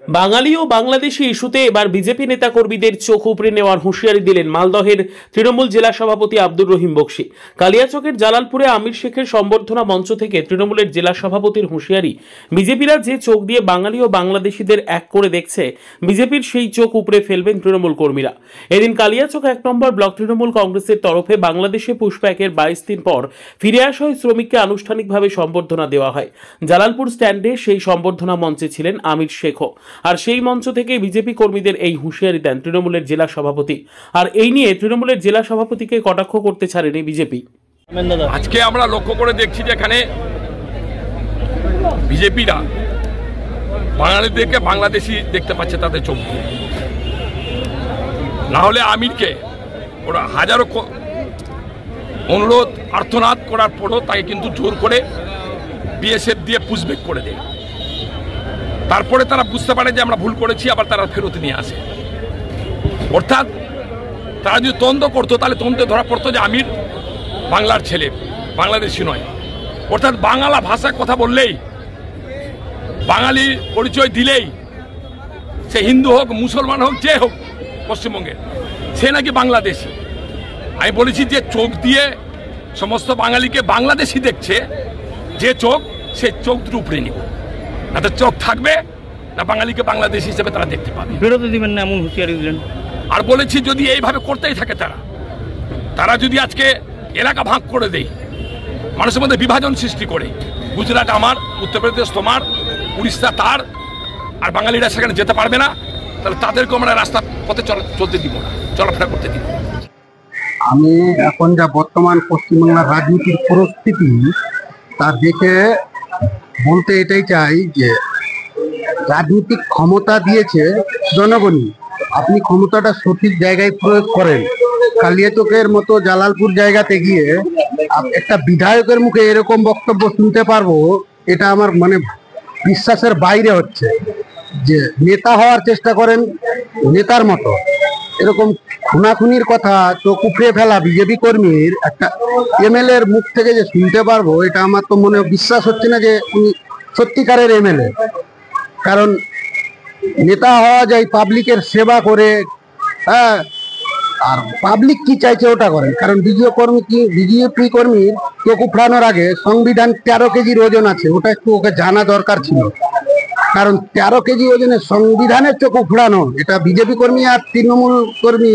বাঙালি ও বাংলাদেশি ইস্যুতে এবার বিজেপি নেতাকর্মীদের চোখ উপড়ে নেওয়ার হুঁশিয়ারি দিলেন মালদহের তৃণমূল জেলা সভাপতি আব্দুর রহিম বক্সী। কালিয়াচকের জালালপুরে আমির শেখের সম্বর্ধনা মঞ্চ থেকে তৃণমূলের জেলা সভাপতির হুঁশিয়ারি, বিজেপিরা যে চোখ দিয়ে বাঙালি ও বাংলাদেশিদের এক করে দেখছে, বিজেপির সেই চোখ উপড়ে ফেলবেন তৃণমূল কর্মীরা। এদিন কালিয়াচক 1 নম্বর ব্লক তৃণমূল কংগ্রেসের তরফে বাংলাদেশে পুশব্যাকের 22 দিন পর ফিরে আসা ওই শ্রমিককে আনুষ্ঠানিকভাবে সম্বর্ধনা দেওয়া হয়। জালালপুর স্ট্যান্ডে সেই সম্বর্ধনা মঞ্চে ছিলেন আমির শেখও। আর সেই মঞ্চ থেকে বিজেপি কর্মীদের এই হুঁশিয়ারি দেন তৃণমূলের জেলা সভাপতি। আর এই নিয়ে তৃণমূলের জেলা সভাপতিকে কটাক্ষ করতে ছাড়েনি বিজেপি। আজকে আমরা লক্ষ্য করে দেখছি যে এখানে বিজেপিরা বাঙালিদেরকে বাংলাদেশি দেখতে পাচ্ছে তাদের চোখ, না হলে আমিরকে ওরা হাজারো অনুরোধ আর্তনাদ করার পরও তাকে কিন্তু জোর করে বিএসএফ দিয়ে পুশব্যাক করে দেয়। তারপরে তারা বুঝতে পারে যে আমরা ভুল করেছি, আবার তারা ফেরত নিয়ে আসে। অর্থাৎ তারা যদি তদন্ত করতো তাহলে তদন্তে ধরা পড়তো যে আমির বাংলার ছেলে, বাংলাদেশি নয়। অর্থাৎ বাংলা ভাষায় কথা বললেই, বাঙালি পরিচয় দিলেই, সে হিন্দু হোক, মুসলমান হোক, যে হোক পশ্চিমবঙ্গের, সে নাকি বাংলাদেশি। আমি বলেছি যে চোখ দিয়ে সমস্ত বাঙালিকে বাংলাদেশি দেখছে, যে চোখ, সে চোখ দুটো উপরে নিব, তাদের চোখ থাকবে না বাঙালিকে বাংলাদেশি হিসেবে তারা দেখতে পাবে। বিরোধী দিবেন না এমন হুঁশিয়ারি দিলেন। আর বলেছি যদি এইভাবে করতেই থাকে তারা যদি আজকে এলাকা ভাগ করে দেয়, মানুষের মধ্যে বিভাজন সৃষ্টি করে, গুজরাট আমার, উত্তরপ্রদেশ তোমার, উড়িষ্যা তার, আর বাঙালিরা সেখানে যেতে পারবে না, তাহলে তাদেরকে আমরা রাস্তা পথে চলতে দিব না, চলাফেরা করতে দিব। আমি এখন যা বর্তমান পশ্চিমবাংলার রাজনীতির পরিস্থিতি তা দেখে বলতে এটাই চাই যে রাজনৈতিক ক্ষমতা দিয়েছে জনগণই, আপনি ক্ষমতাটা সঠিক জায়গায় প্রয়োগ করেন। কালিয়াচকের মতো জালালপুর জায়গাতে গিয়ে একটা বিধায়কের মুখে এরকম বক্তব্য শুনতে পারবো, এটা আমার মানে বিশ্বাসের বাইরে হচ্ছে। যে নেতা হওয়ার চেষ্টা করেন নেতার মতো, এরকম খুনাখুনির কথা চোখ উপড়ে ফেলা বিজেপি কর্মীর একটা এমএলএ এর মুখ থেকে যে শুনতে পারবো, এটা আমার তো মনে বিশ্বাস হচ্ছে না যে উনি সত্যিকারের এমএলএ। কারণ নেতা হওয়া যায় পাবলিকের সেবা করে, হ্যাঁ, আর পাবলিক কি চাইছে ওটা করেন। কারণ বিজেপি কর্মীর চোখ উপড়ানোর আগে সংবিধান 13 কেজির ওজন আছে, ওটা একটু ওকে জানা দরকার ছিল। কারণ 13 কেজি ওজনের সংবিধানের চোখ উপড়ানো, এটা বিজেপি কর্মী আর তৃণমূল কর্মী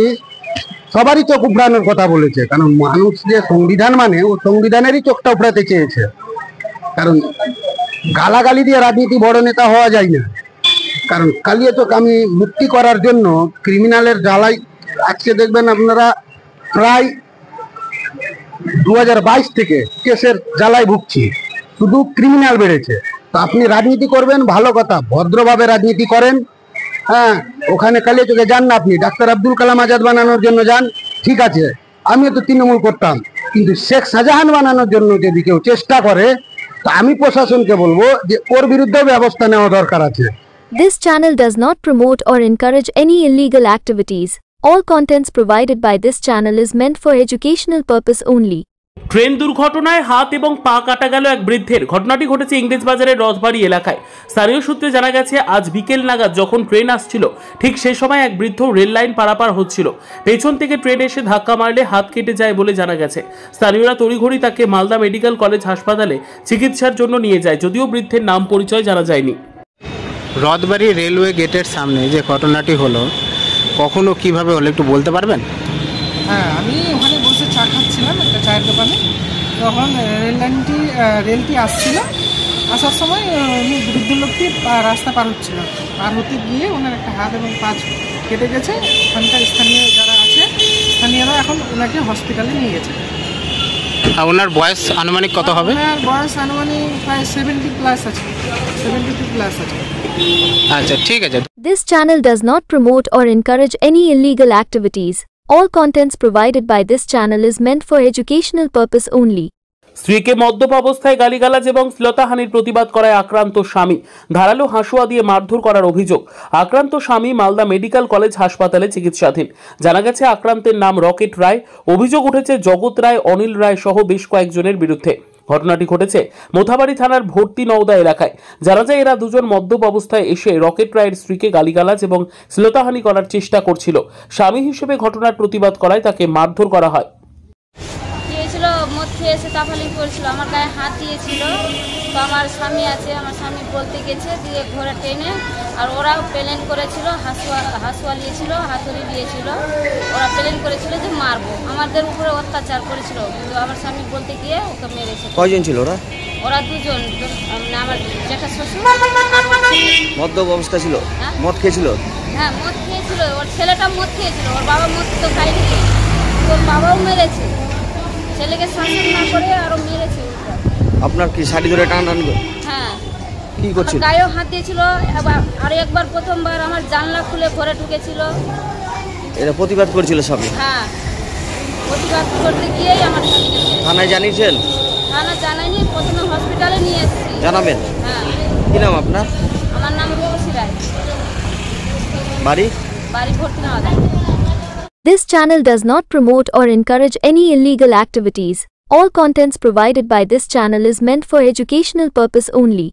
সবারই চোখ উপড়ানোর কথা বলেছে। কারণ মানুষ যে সংবিধান মানে, ও সংবিধানেরই চোখটা উপড়াতে চেয়েছে। কারণ গালাগালি দিয়ে রাজনীতি বড় নেতা হওয়া যায় না। কারণ কালিয়াচক আমি মুক্তি করার জন্য ক্রিমিনালের জ্বালাই, আজকে দেখবেন আপনারা প্রায় 2022 থেকে কেসের জ্বালায় ভুগছি, শুধু ক্রিমিনাল বেড়েছে। তো আপনি রাজনীতি করবেন ভালো কথা, ভদ্রভাবে রাজনীতি করেন। হ্যাঁ, ওখানে কালিয়াচকে যান না, আপনি ডাক্তার আব্দুল কালাম আজাদ বানানোর জন্য যান, ঠিক আছে, আমিও তো তৃণমূল করতাম। কিন্তু শেখ শাহজাহান বানানোর জন্য যদি কেউ চেষ্টা করে, তো আমি প্রশাসনকে বলবো যে ওর বিরুদ্ধে ব্যবস্থা নেওয়া দরকার আছে। This channel does not promote or encourage any illegal activities. All contents provided by this channel is meant for educational purpose only. Train দুর্ঘটনায় হাত এবং পা কাটা গেল এক বৃদ্ধের। ঘটনাটি ঘটেছে ইংরেজবাজারের রথবাড়ি এলাকায়। স্থানীয় সূত্রে জানা গেছে, আজ বিকেল নাগাদ যখন ট্রেন আসছিল, ঠিক সে সময় এক বৃদ্ধ রেল লাইন পারাপার হচ্ছিল। পেছন থেকে ট্রেন এসে ধাক্কা মারলে হাত কেটে যায় বলে জানা গেছে। স্থানীয়রা তড়িঘড়ি তাকে মালদা মেডিকেল কলেজ হাসপাতালে চিকিৎসার জন্য নিয়ে যায়, যদিও বৃদ্ধের নাম পরিচয় জানা যায়নি। রথবাড়ি রেলওয়ে গেটের সামনে যে ঘটনাটি হলো, কখনো কিভাবে হলো একটু বলতে পারবেন? হ্যাঁ, আমি ওখানে বসে চা খাচ্ছিলাম একটা চায়ের দোকানে। তখন রেলটি আসছিল, আসার সময় উনি বৃদ্ধ লোকটি রাস্তা পার হচ্ছিল। পার হতে গিয়ে ওনার একটা হাত এবং পা কেটে গেছে। ওখানকার স্থানীয় যারা আছে, স্থানীয়রা এখন ওনাকে হসপিটালে নিয়ে গেছে। আর ওনার বয়স আনুমানিক কত হবে? ওনার বয়স আনুমানিক প্রায় 70+ আছে, 72+ আছে। আচ্ছা, ঠিক আছে। This channel does not promote or encourage any illegal activities. All contents provided by this channel is meant for educational purpose only. স্ত্রীকে মদ্যপ অবস্থায় গালিগালাজ এবং শ্লীলতাহানির প্রতিবাদ করায় আক্রান্ত স্বামী। ধারালো হাঁসুয়া দিয়ে মারধর করার অভিযোগ। আক্রান্ত স্বামী মালদা মেডিকেল কলেজ হাসপাতালে চিকিৎসাধীন। জানা গেছে আক্রান্তের নাম রকেট রায়। অভিযোগ উঠেছে জগৎ রায়, অনিল রায় সহ বেশ কয়েকজনের বিরুদ্ধে। ঘটনাটি ঘটেছে মোথাবাড়ি থানার ভর্তি নওদা এলাকায়। জানা যায় এরা দুজন মদ্যপ অবস্থায় এসে রকেট রায়ের স্ত্রীকে গালিগালাজ এবং শ্লীলতাহানি করার চেষ্টা করছিল। স্বামী হিসেবে ঘটনার প্রতিবাদ করায় তাকে মারধর করা হয়। মদ খেয়ে এসে তাফালি করেছিল, আমার গায়ে হাত দিয়েছিল। তো আমার স্বামী আছে, আমার স্বামী বলতে গেছে দিয়ে ঘোড়া টেনে, আর ওরা প্ল্যান করেছিল, হাসুয়া নিয়েছিল, হাতুড়ি দিয়েছিল। ওরা প্ল্যান করেছিল যে মারবো, আমাদের উপরে অত্যাচার করেছিল, কিন্তু আমার স্বামী বলতে গিয়ে ওকে মেরেছে। কয়জন ছিল ওরা? ওরা দুজন, আমার যেটা শ্বশুর মদ্যপ অবস্থা ছিল, মদ খেয়েছিল। হ্যাঁ মদ খেয়েছিল, ওর ছেলেটা মদ খেয়েছিল, ওর বাবা মদ তো খায়নি, ওর বাবাও মেরেছে, ছেলেকে শাসন না করে আরো মেরেছে। আপনার কি শাড়ি ধরে টান? হ্যাঁ। কি করছিল? গায়েও হাত দিয়েছিল, আর একবার প্রথমবার আমার জানলা খুলে ঘরে ঢুকেছিল। এরা প্রতিবাদ করেছিল সবাই? হ্যাঁ, প্রতিবাদ করতে গিয়েই আমার স্বামীকে মেরেছে। থানায় জানিয়েছেন? থানা জানাইনি, প্রথমে হসপিটালে নিয়ে এসেছি। জানাবেন? হ্যাঁ। কি নাম আপনার? আমার নাম রূপসী রায়। বাড়ি? বাড়ি ভর্তি Nowda. This channel does not promote or encourage any illegal activities. All contents provided by this channel is meant for educational purpose only.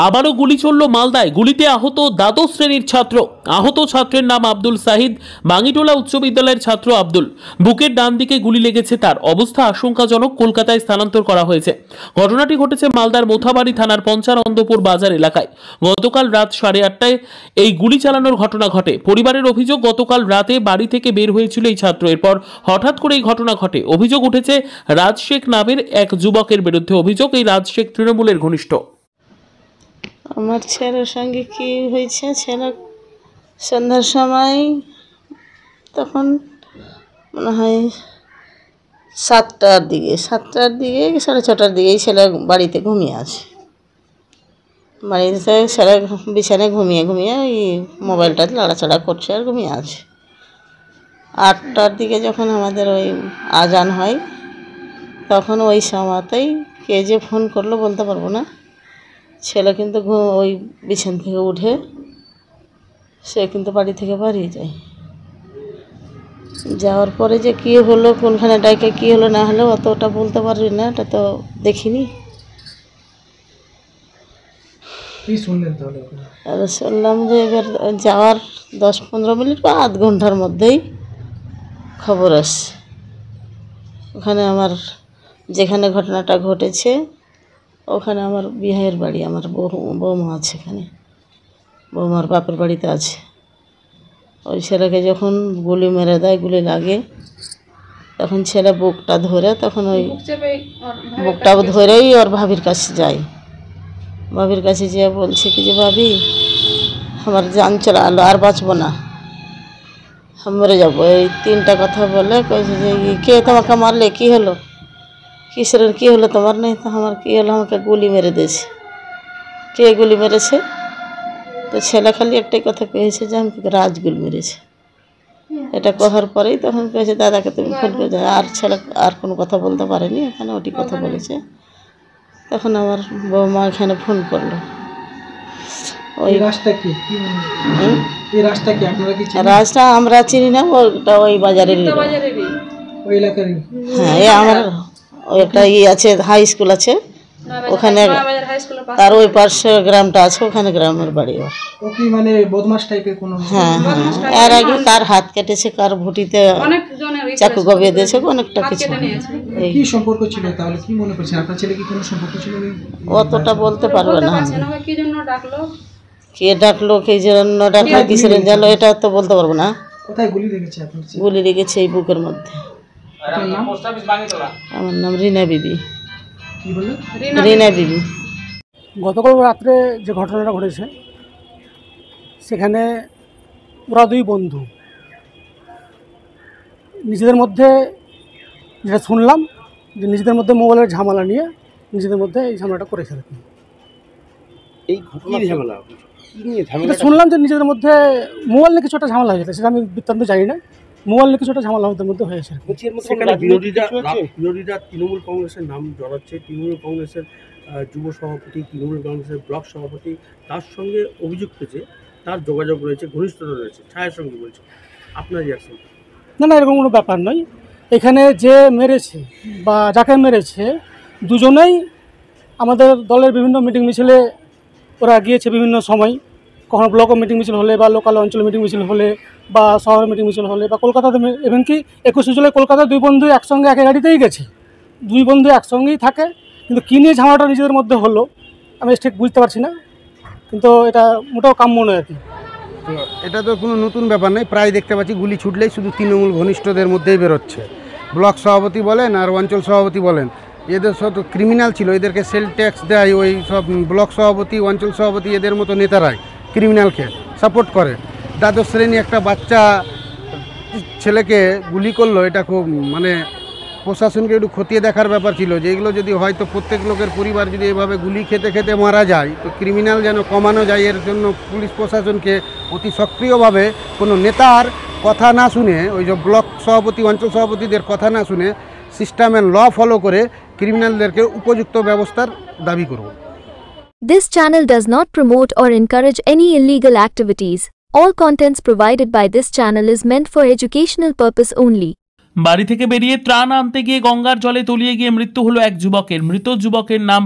আবারও গুলি চলল মালদায়। গুলিতে আহত দ্বাদশ শ্রেণীর ছাত্র। আহত ছাত্রের নাম আব্দুল সাহিদ, বাঙ্গিটোলা উচ্চ বিদ্যালয়ের ছাত্র আব্দুল। বুকের ডান দিকে গুলি লেগেছে তার, অবস্থা আশঙ্কাজনক, কলকাতায় স্থানান্তর করা হয়েছে। ঘটনাটি ঘটেছে মালদার মোথাবাড়ি থানার পঞ্চানন্দপুর বাজার এলাকায়। গতকাল রাত 8:30টায় এই গুলি চালানোর ঘটনা ঘটে। পরিবারের অভিযোগ, গতকাল রাতে বাড়ি থেকে বের হয়েছিল এই ছাত্র, এরপর হঠাৎ করে এই ঘটনা ঘটে। অভিযোগ উঠেছে রাজ শেখ নামের এক যুবকের বিরুদ্ধে। অভিযোগ, এই রাজ শেখ তৃণমূলের ঘনিষ্ঠ। আমার ছেলের সঙ্গে কি হয়েছে, ছেলে সন্ধ্যার সময়, তখন মনে হয় 7টার দিকে 6:30 দিকেই ছেলে বাড়িতে ঘুমিয়ে আছে। বাড়িতে ছেলে বিছানায় ঘুমিয়ে ওই মোবাইলটা নাড়াচাড়া করছে আর ঘুমিয়ে আছে। 8টার দিকে যখন আমাদের ওই আজান হয়, তখন ওই সময়তেই কে যে ফোন করলো বলতে পারবো না, ছেলে কিন্তু ওই বিছান থেকে উঠে সে কিন্তু বাড়ি থেকে বাড়িয়ে যায়। যাওয়ার পরে যে কী হলো, কোনখানে ডাইকে কী হলো না হলো অতটা বলতে পারবি না, এটা তো দেখিনি। শুনলাম যে এবার যাওয়ার 10-15 মিনিট বা আধ ঘন্টার মধ্যেই খবর আসছে। ওখানে আমার যেখানে ঘটনাটা ঘটেছে ওখানে আমার বিয়ের বাড়ি, আমার বৌমা আছে, এখানে বৌমার বাপের বাড়িতে আছে। ওই ছেলেকে যখন গুলি মেরে দেয়, গুলি লাগে, তখন ছেলে বুকটা ধরে, তখন ওই বুকটা ধরেই ওর ভাবির কাছে যায়। ভাবির কাছে যেয়ে বলছে কি যে ভাবি আমার জান চলে আলো, আর বাঁচবো না, মরে যাবো, এই 3টা কথা বলে কয়েছে যে কে তোমাকে মারলে, কী হলো, কিসের কী হলো তোমার? নেই তো আমার কী হলো, আমাকে গুলি মেরে দিয়েছে। কে গুলি মেরেছে? তো ছেলে খালি একটাই কথা পেয়েছে যে আমাকে রাজ গুলি মেরেছে। এটা কহার পরেই তখন পেয়েছে দাদাকে তুমি ফোন করে দাও। আর ছেলে আর কোনো কথা বলতে পারেনি, ওখানে ওটি কথা বলেছে। তখন আমার বৌমা এখানে ফোন করলো। ওই রাস্তা কি এই রাস্তা কি আপনারা কি চিনেন? রাস্তা আমরা চিনি না, ওটা ওই বাজারেরই, ওই এলাকারই। হ্যাঁ, এই আমার ওই একটা আছে, হাই স্কুল আছে ওখানে, তার ওই পাশে গ্রামটা আছে, ওখানে গ্রামের বাড়ি। ও কি মানে বদমাশ টাইপের কোনো? হ্যাঁ, এর আগে কার হাত কেটেছে, কার ভুটিতে চাকু গবিয়ে দিয়েছে, অনেকটা কিছু। কি সম্পর্ক ছিল তাহলে, কি মনে করছেন আপনার ছেলে কি কোনো সম্পর্ক ছিল? অতটা বলতে পারবে না, কি জন্য ডাকলো, কে ডাকলো, কে জন্য ডাকলো, কিসের গেল, এটা তো বলতে পারবো না। কোথায় গুলি লেগেছে আপনার? গুলি লেগেছে এই বুকের মধ্যে। আমার নাম রিনা বিবি। কি বললেন? রিনা বিবি। গতকাল রাত্রে যে ঘটনাটা ঘটেছে, সেখানে ওরা 2 বন্ধু নিজেদের মধ্যে, যেটা শুনলাম যে নিজেদের মধ্যে মোবাইলের ঝামেলা নিয়ে নিজেদের মধ্যে এই ঝামেলাটা করেছে। এই ঘটনার ঝামেলা শুনলাম যে নিজেদের মধ্যে মোবাইল নিয়ে কিছু একটা ঝামেলা হয়েছে, সেটা আমি বৃত্তান্ত জানি না। মোবাইল নিয়ে কিছু একটা ঝামেলা ওদের মধ্যে হয়েছে। বিরোধীরা তৃণমূল কংগ্রেসের নাম জড়াচ্ছে, তৃণমূল কংগ্রেসের যুব সভাপতি, তৃণমূল কংগ্রেসের ব্লক সভাপতি, তার সঙ্গে অভিযোগ পেয়েছে, তার যোগাযোগ রয়েছে, ঘনিষ্ঠতা রয়েছে, ছায়ার সঙ্গে বলছে। আপনার রিয়াকশন? না, এরকম কোনো ব্যাপার নয়। এখানে যে মেরেছে বা যাকে মেরেছে দুজনেই আমাদের দলের বিভিন্ন মিটিং মিছিলে ওরা গিয়েছে বিভিন্ন সময়, কখনো ব্লক মিটিং মিছিল হলে বা লোকাল অঞ্চল মিটিং মিছিল হলে বা শহরের মিটিং মিছিল হলে বা কলকাতাতে, এমনকি 21 জুলাই কলকাতায় দুই বন্ধু একসঙ্গে একে গাড়িতেই গেছে, দুই বন্ধু একসঙ্গেই থাকে। কিন্তু কী নিয়ে ঝামেলাটা নিজেদের মধ্যে হলো আমি ঠিক বুঝতে পারছি না, কিন্তু এটা মোটেও কাম্য নয় আর কি। তো এটা তো কোনো নতুন ব্যাপার নয়, প্রায় দেখতে পাচ্ছি গুলি ছুটলেই শুধু তৃণমূল ঘনিষ্ঠদের মধ্যেই বেরোচ্ছে। ব্লক সভাপতি বলেন আর অঞ্চল সভাপতি বলেন, এদের সব ক্রিমিনাল ছিল, এদেরকে সেল ট্যাক্স দেয় ওই সব ব্লক সভাপতি অঞ্চল সভাপতি এদের মতো নেতারাই ক্রিমিনালকে সাপোর্ট করে। দ্বাদশ শ্রেণী একটা বাচ্চা ছেলেকে গুলি করলো, এটা খুব মানে প্রশাসনকে একটু খতিয়ে দেখার ব্যাপার ছিল যে এগুলো যদি হয়তো প্রত্যেক লোকের পরিবার যদি এভাবে গুলি খেতে খেতে মারা যায় তো ক্রিমিনাল যেন কমানো যায়, এর জন্য পুলিশ প্রশাসনকে অতি সক্রিয়ভাবে কোনো নেতার কথা না শুনে, ওই যে ব্লক সভাপতি অঞ্চল সভাপতিদের কথা না শুনে সিস্টেম অ্যান্ড ল ফলো করে ক্রিমিনালদেরকে উপযুক্ত ব্যবস্থার দাবি করব। This channel does not promote or encourage any illegal activities. All contents provided by this channel is meant for educational purpose only. বাড়ি থেকে বেরিয়ে ত্রাণ আনতে গিয়ে গঙ্গার জলে তলিয়ে গিয়ে মৃত্যু হলো এক যুবকের। মৃত যুবকের নাম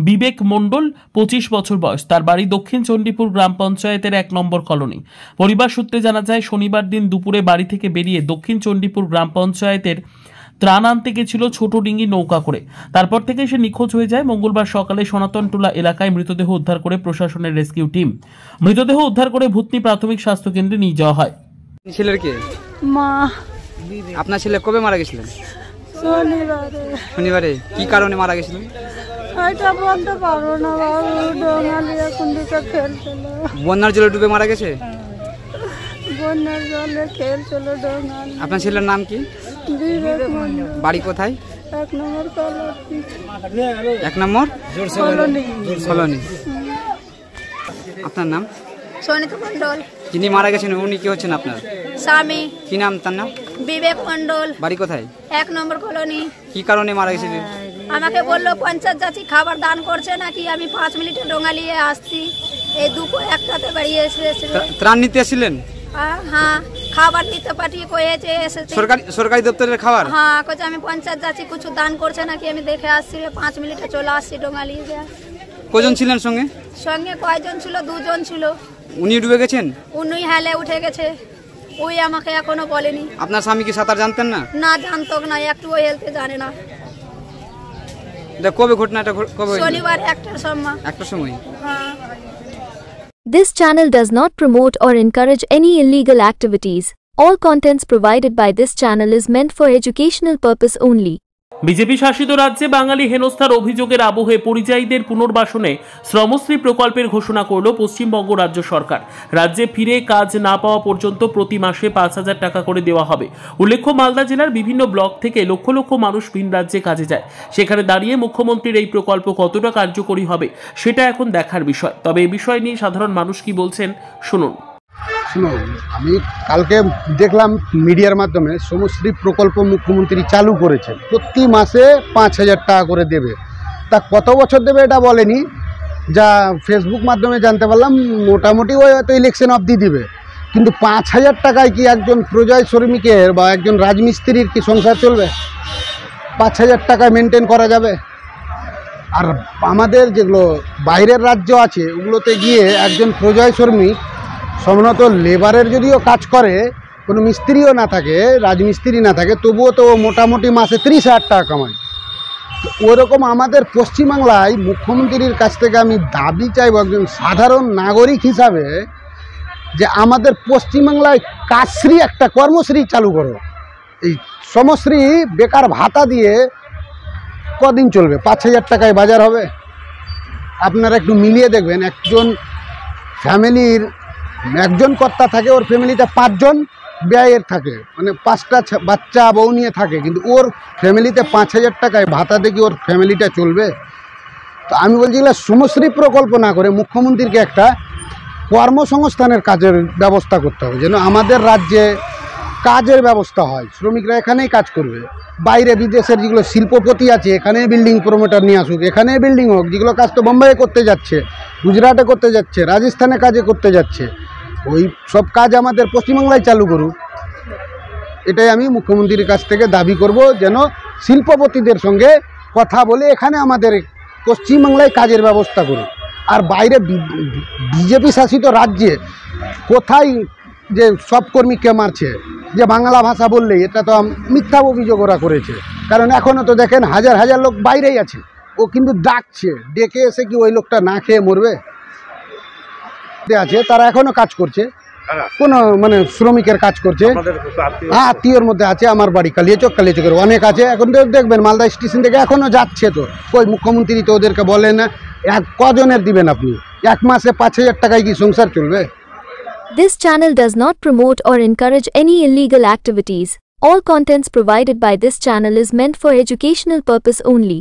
বিবেক মণ্ডল, 25 বছর বয়স। তার বাড়ি দক্ষিণ চণ্ডীপুর গ্রাম পঞ্চায়েতের 1 নম্বর কলোনি। পরিবার সূত্রে জানা যায় শনিবার দিন দুপুরে বাড়ি থেকে বেরিয়ে দক্ষিণ চণ্ডীপুর গ্রাম পঞ্চায়েতের ত্রাণ আনতে গেছিল ছোট ডিঙ্গি নৌকা করে। তারপর থেকে সে নিখোঁজ হয়ে যায়। মঙ্গলবার সকালে সনাতনটোলা এলাকায় মৃতদেহ উদ্ধার করে প্রশাসনের রেস্কিউ টিম মৃতদেহ উদ্ধার করে ভূতনি প্রাথমিক স্বাস্থ্য কেন্দ্রে নিয়ে যাওয়া হয়। ছেলের কে? মা। আপনার ছেলে কবে মারা গেছিলেন? শনিবারে। শনিবারে কি কারণে মারা গেছিলেন? এটা বলতে পারবো না বাবু, ডোঙালি এখন দিকে খেলছিল। বন্যার জলে ডুবে মারা গেছে? বন্যার জলে খেলছিল ডোঙালি। আপনার ছেলের নাম কি? বিবেক মণ্ডল। বাড়ি কোথায়? 1 নম্বর কলোনি। 1 নম্বর কলোনি। আপনার নাম? সোনিকা মণ্ডল। যিনি মারা গেছেন উনি কি হচ্ছেন আপনার স্বামী? কি নাম তার নাম? বিবেক মণ্ডল। বাড়ি কোথায়? 1 নম্বর কলোনি। কি কারণে মারা গেছিলেন? আমাকে বললো পঞ্চায়েত যাচ্ছি, খাবার দান করছে নাকি, আমি 5 মিনিটে ডোঙা নিয়ে আসছি। এই দুপুর 1টাতে বেরিয়ে এসেছিল। ত্রাণ নিতে এসেছিলেন? হ্যাঁ, খাবার নিতে পাঠিয়ে কয়েছে এসেছে। সরকারি দপ্তরের খাবার? হ্যাঁ, কইছে আমি পঞ্চায়েত যাচ্ছি, কিছু দান করছে নাকি, আমি দেখে আসছি। 5 মিনিটে চলে আসছি ডোঙা নিয়ে। কজন ছিলেন সঙ্গে? সঙ্গে কয়জন ছিল? 2 জন ছিল। উনি ডুবে গেছেন? উনি হেলে উঠে গেছে, ওই আমাকে এখনো বলেনি। আপনার স্বামী কি সাঁতার জানতেন না? না, জানতো না, একটুও হেলতে জানে না। কবে ঘটনাটা কবে? শনিবার 1টার সময়। 1টার সময়। হ্যাঁ। This channel does not promote or encourage any illegal activities. All contents provided by this channel is meant for educational purpose only. BJP শাসিত রাজ্যে বাঙালি হেনস্থার অভিযোগের আবহে পরিযায়ীদের পুনর্বাসনে শ্রমশ্রী প্রকল্পের ঘোষণা করল পশ্চিমবঙ্গ রাজ্য সরকার। রাজ্যে ফিরে কাজ না পাওয়া পর্যন্ত প্রতি মাসে 5,000 টাকা করে দেওয়া হবে। উল্লেখ্য, মালদা জেলার বিভিন্ন ব্লক থেকে লক্ষ লক্ষ মানুষ ভিন রাজ্যে কাজে যায়। সেখানে দাঁড়িয়ে মুখ্যমন্ত্রীর এই প্রকল্প কতটা কার্যকরী হবে সেটা এখন দেখার বিষয়। তবে এই বিষয় নিয়ে সাধারণ মানুষ কি বলছেন শুনুন। আমি কালকে দেখলাম মিডিয়ার মাধ্যমে শ্রমশ্রী প্রকল্প মুখ্যমন্ত্রী চালু করেছেন, প্রতি মাসে 5,000 টাকা করে দেবে। তা কত বছর দেবে এটা বলেনি, যা ফেসবুক মাধ্যমে জানতে পারলাম মোটামুটি ওই হয়তো ইলেকশন অবধি দিবে। কিন্তু 5,000 টাকায় কি একজন প্রজয় শ্রমিকের বা একজন রাজমিস্ত্রির কি সংসার চলবে? 5,000 টাকায় মেনটেন করা যাবে? আর আমাদের যেগুলো বাইরের রাজ্য আছে ওগুলোতে গিয়ে একজন প্রজয় শ্রমিক সাধারণত লেবারের যদিও কাজ করে, কোনো মিস্ত্রিও না থাকে, রাজমিস্ত্রি না থাকে, তবুও তো মোটামুটি মাসে 30,000 টাকা কামায়। ওরকম আমাদের পশ্চিমবাংলায় মুখ্যমন্ত্রীর কাছ থেকে আমি দাবি চাইব একজন সাধারণ নাগরিক হিসাবে যে আমাদের পশ্চিমবাংলায় কাজশ্রী একটা কর্মশ্রী চালু করো। এই শ্রমশ্রী বেকার ভাতা দিয়ে কদিন চলবে? 5,000 টাকায় বাজার হবে? আপনারা একটু মিলিয়ে দেখবেন, একজন ফ্যামিলির একজন কর্তা থাকে, ওর ফ্যামিলিতে 5 জন ব্যয়ের থাকে, মানে 5টা বাচ্চা বউ নিয়ে থাকে, কিন্তু ওর ফ্যামিলিতে 5,000 টাকায় ভাতা দেখি ওর ফ্যামিলিটা চলবে? তো আমি বলছি এগুলো শ্রমশ্রী প্রকল্প না করে মুখ্যমন্ত্রীকে একটা কর্মসংস্থানের কাজের ব্যবস্থা করতে হবে, যেন আমাদের রাজ্যে কাজের ব্যবস্থা হয়, শ্রমিকরা এখানেই কাজ করবে। বাইরে বিদেশের যেগুলো শিল্পপতি আছে এখানে বিল্ডিং প্রমোটার নিয়ে আসুক, এখানে বিল্ডিং হোক। যেগুলো কাজ তো বোম্বাইয়ে করতে যাচ্ছে, গুজরাটে করতে যাচ্ছে, রাজস্থানে কাজে করতে যাচ্ছে, ওই সব কাজ আমাদের পশ্চিমবাংলায় চালু করুক। এটাই আমি মুখ্যমন্ত্রীর কাছ থেকে দাবি করব, যেন শিল্পপতিদের সঙ্গে কথা বলে এখানে আমাদের পশ্চিমবাংলায় কাজের ব্যবস্থা করে। আর বাইরে বিজেপি শাসিত রাজ্যে কোথায় যে সব কর্মীকে মারছে, যে বাংলা ভাষা বললে, এটা তো মিথ্যা অভিযোগ ওরা করেছে। কারণ এখনও তো দেখেন হাজার হাজার লোক বাইরেই আছে, ও কিন্তু ডাকছে, ডেকে এসে কি ওই লোকটা না খেয়ে মরবে? আছে তারা এখনও কাজ করছে, কোনো মানে শ্রমিকের কাজ করছে। হ্যাঁ, আত্মীয়র মধ্যে আছে, আমার বাড়ি কালিয়াচকের অনেক আছে। এখন তো দেখবেন মালদা স্টেশন থেকে এখনও যাচ্ছে, তো কই মুখ্যমন্ত্রী তো ওদেরকে বলে না। কজনের দিবেন আপনি? এক মাসে 5,000 টাকায় কি সংসার চলবে? This channel does not promote or encourage any illegal activities. All contents provided by this channel is meant for educational purpose only.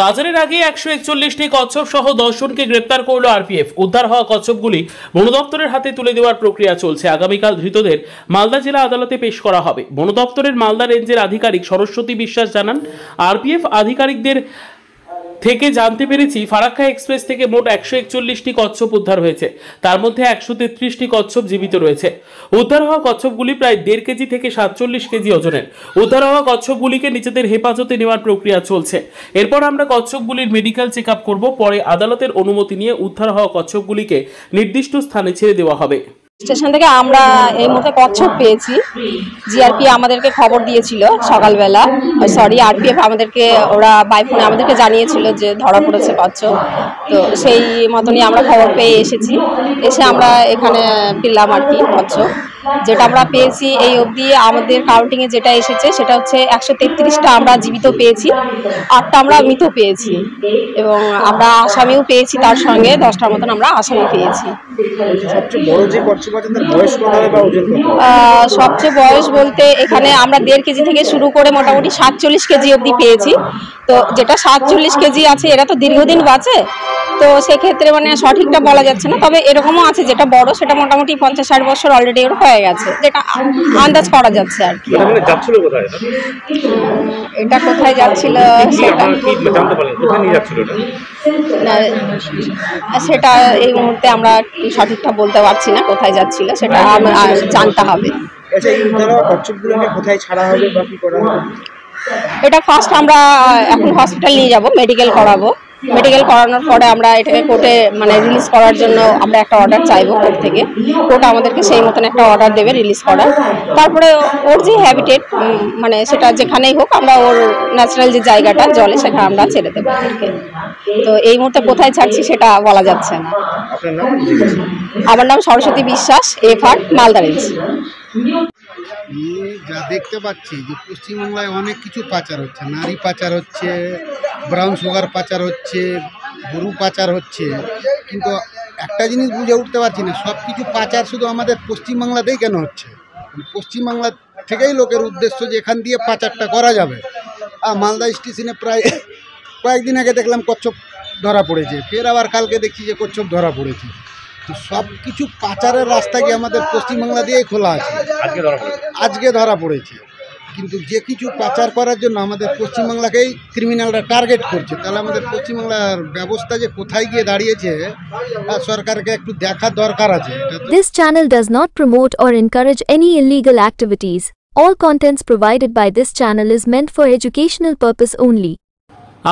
বাজারের আগে 141টি কচ্ছপ সহ 10 জনকে গ্রেপ্তার করল আরপিএফ। উদ্ধার হওয়া কচ্ছপগুলি বন দপ্তরের হাতে তুলে দেওয়ার প্রক্রিয়া চলছে। আগামীকাল ধৃতদের মালদা জেলা আদালতে পেশ করা হবে। বন দপ্তরের মালদা রেঞ্জের আধিকারিক সরস্বতী বিশ্বাস জানান, আরপিএফ আধিকারিকদের থেকে জানতে পেরেছি ফারাক্কা এক্সপ্রেস থেকে মোট 141টি কচ্ছপ উদ্ধার হয়েছে। তার মধ্যে 133টি কচ্ছপ জীবিত রয়েছে। উদ্ধার হওয়া কচ্ছপগুলি প্রায় 1.5 কেজি থেকে 47 কেজি ওজনের। উদ্ধার হওয়া কচ্ছপগুলিকে নিজেদের হেফাজতে নেওয়ার প্রক্রিয়া চলছে। এরপর আমরা কচ্ছপগুলির মেডিকেল চেক আপ করব। পরে আদালতের অনুমতি নিয়ে উদ্ধার হওয়া কচ্ছপগুলিকে নির্দিষ্ট স্থানে ছেড়ে দেওয়া হবে। স্টেশন থেকে আমরা এই মুহূর্তে কচ্ছপ পেয়েছি। জিআরপি আমাদেরকে খবর দিয়েছিল সকালবেলা, আরপিএফ আমাদেরকে, ওরা বাই ফোনে আমাদেরকে জানিয়েছিল যে ধরা পড়েছে কচ্ছপ। তো সেই মতনই আমরা খবর পেয়ে এসেছি। এসে আমরা এখানে পেলাম আর কি কচ্ছপ। যেটা আমরা পেয়েছি এই অবধি আমাদের কাউন্টিংয়ে যেটা এসেছে সেটা হচ্ছে 133টা আমরা জীবিত পেয়েছি, 8টা আমরা মৃত পেয়েছি, এবং আমরা আসামিও পেয়েছি। তার সঙ্গে 10টার মতন আমরা আসামি পেয়েছি। সবচেয়ে বয়স বলতে এখানে আমরা 1.5 কেজি থেকে শুরু করে মোটামুটি 47 কেজি অবধি পেয়েছি। তো যেটা 47 কেজি আছে এরা তো দীর্ঘদিন বাঁচে, তো সেক্ষেত্রে মানে সঠিকটা বলা যাচ্ছে না। তবে এরকমও আছে যেটা বড়, সেটা মোটামুটি 50-60 বছর অলরেডি ওর হয়ে গেছে, যেটা আন্দাজ করা যাচ্ছে আর কি। এটা কোথায় যাচ্ছিল সেটা এই মুহূর্তে আমরা সঠিকটা বলতে পারছি না, কোথায় যাচ্ছিল সেটা জানতে হবে। কোথায় ছাড়া হবে বা কি করা হবে? এটা ফার্স্ট আমরা এখন হসপিটাল নিয়ে যাব, মেডিকেল করাবো। মেডিকেল করানোর পরে আমরা এটাকে কোর্টে মানে রিলিজ করার জন্য আমরা একটা অর্ডার চাইবো কোর্ট থেকে। কোর্ট আমাদেরকে সেই মতন একটা অর্ডার দেবে রিলিজ করার। তারপরে ওর যে হ্যাবিটেট মানে সেটা যেখানেই হোক, আমরা ওর ন্যাচারাল যে জায়গাটা জলে সেখানে আমরা ছেড়ে দেবো ওদেরকে। তো এই মুহূর্তে কোথায় ছাড়ছি সেটা বলা যাচ্ছে না। আমার নাম সরস্বতী বিশ্বাস, এফআর মালদা রেঞ্জ। যা দেখতে পাচ্ছি যে পশ্চিমবাংলায় অনেক কিছু পাচার হচ্ছে, নারী পাচার হচ্ছে, ব্রাউন সুগার পাচার হচ্ছে, গরু পাচার হচ্ছে, কিন্তু একটা জিনিস বুঝে উঠতে পারছি না, সব কিছু পাচার শুধু আমাদের পশ্চিমবাংলাতেই কেন হচ্ছে? পশ্চিমবাংলা থেকেই লোকের উদ্দেশ্য যে এখান দিয়ে পাচারটা করা যাবে। মালদা স্টেশনে প্রায় কয়েকদিন আগে দেখলাম কচ্ছপ ধরা পড়েছে, ফের আবার কালকে দেখছি যে কচ্ছপ ধরা পড়েছে। তো সব কিছু পাচারের রাস্তা কি আমাদের পশ্চিমবাংলা দিয়েই খোলা আছে? আজকে ধরা পড়েছে, কিন্তু যে কিছু পাচার করার জন্য আমাদের পশ্চিমবাংলাকেই ক্রিমিনালরা টার্গেট করছে। তাহলে আমাদের পশ্চিমবাংলার ব্যবস্থা যে কোথায় গিয়ে দাঁড়িয়েছে সরকারকে একটু দেখার দরকার আছে। This channel does not promote or encourage any illegal activities. All contents provided by this channel is meant for educational purpose only.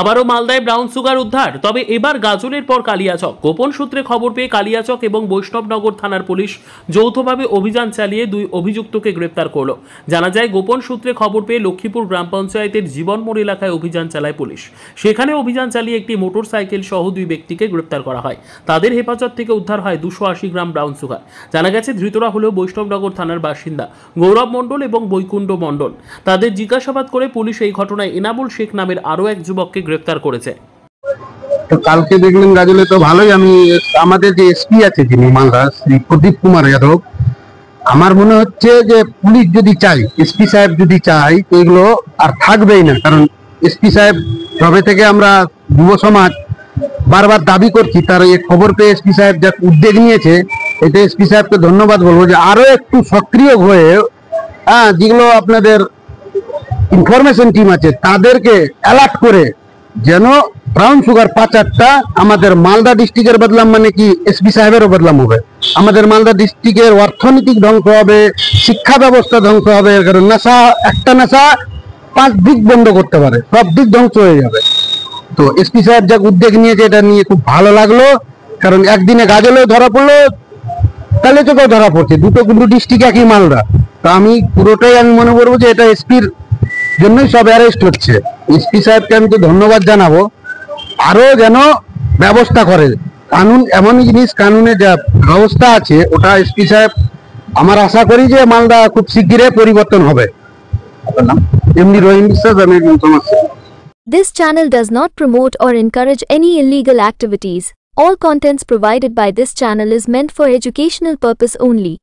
আবারও মালদায় ব্রাউন সুগার উদ্ধার, তবে এবার গাজলের পর কালিয়াচক। গোপন সূত্রে খবর পেয়ে কালিয়াচক এবং বৈষ্ণবনগর থানার পুলিশ যৌথভাবে অভিযান চালিয়ে 2 অভিযুক্তকে গ্রেপ্তার করল। জানা যায়, গোপন সূত্রে খবর পেয়ে লক্ষ্মীপুর গ্রাম পঞ্চায়েতের জীবনমোড় এলাকায় অভিযান চালায় পুলিশ। সেখানে অভিযান চালিয়ে একটি মোটর সাইকেল সহ 2 ব্যক্তিকে গ্রেপ্তার করা হয়। তাদের হেফাজত থেকে উদ্ধার হয় 280 গ্রাম ব্রাউন সুগার। জানা গেছে, ধৃতরা হল বৈষ্ণবনগর থানার বাসিন্দা গৌরব মণ্ডল এবং বৈকুণ্ঠ মণ্ডল। তাদের জিজ্ঞাসাবাদ করে পুলিশ এই ঘটনায় এনামুল শেখ নামের আরও এক যুবককে গ্রেপ্তার করেছে। তো কালকে দেখলেন গাজলে তো ভালোই। আমি আমাদের যে এসপি আছে যিনি মালদা, শ্রী প্রদীপ কুমার যাদব, আমার মনে হচ্ছে যে পুলিশ যদি চাই, এসপি সাহেব যদি চাই, এগুলো আর থাকবেই না। কারণ এসপি সাহেব সবে থেকে আমরা যুব সমাজ বারবার দাবি করছি, তার এই খবর পেয়ে এসপি সাহেব যা উদ্যোগ নিয়েছে, এতে এসপি সাহেবকে ধন্যবাদ বলবো যে আরো একটু সক্রিয় হয়ে যেগুলো আপনাদের ইনফরমেশন টিম আছে তাদেরকে অ্যালার্ট করে যেন ব্রাউন সুগার পাচারটা আমাদের মালদা ডিস্ট্রিক্টের বদলাম, মানে কি এসপি সাহেবেরও বদলাম হবে। আমাদের মালদা ডিস্ট্রিক্টের অর্থনৈতিক ধ্বংস হবে, শিক্ষা ব্যবস্থা ধ্বংস হবে। কারণ নেশা, একটা নেশা 5 দিক বন্ধ করতে পারে, সব দিক ধ্বংস হয়ে যাবে। তো এসপি সাহেব যা উদ্যোগ নিয়েছে এটা নিয়ে খুব ভালো লাগলো, কারণ একদিনে গাজলেও ধরা পড়লো, কালিয়াচকেও ধরা পড়ছে, দুটো ডিস্ট্রিক্ট একই মালদা। তো আমি পুরোটাই আমি মনে করবো যে এটা এসপির জন্যই সব অ্যারেস্ট হচ্ছে। এসপি সাহেবকে আমি তো ধন্যবাদ জানাবো, আরো যেন ব্যবস্থা করে। কানুন এমনই জিনিস, কানুনে যা ব্যবস্থা আছে ওটা এসপি সাহেব, আমার আশা করি যে মালদা খুব শিগগিরই পরিবর্তন হবে। এমনি রহিম বিশ্বাস, আমি একজন সমাজসেবী। This channel does not promote or encourage any illegal activities. All contents provided by this channel is meant for educational purpose only.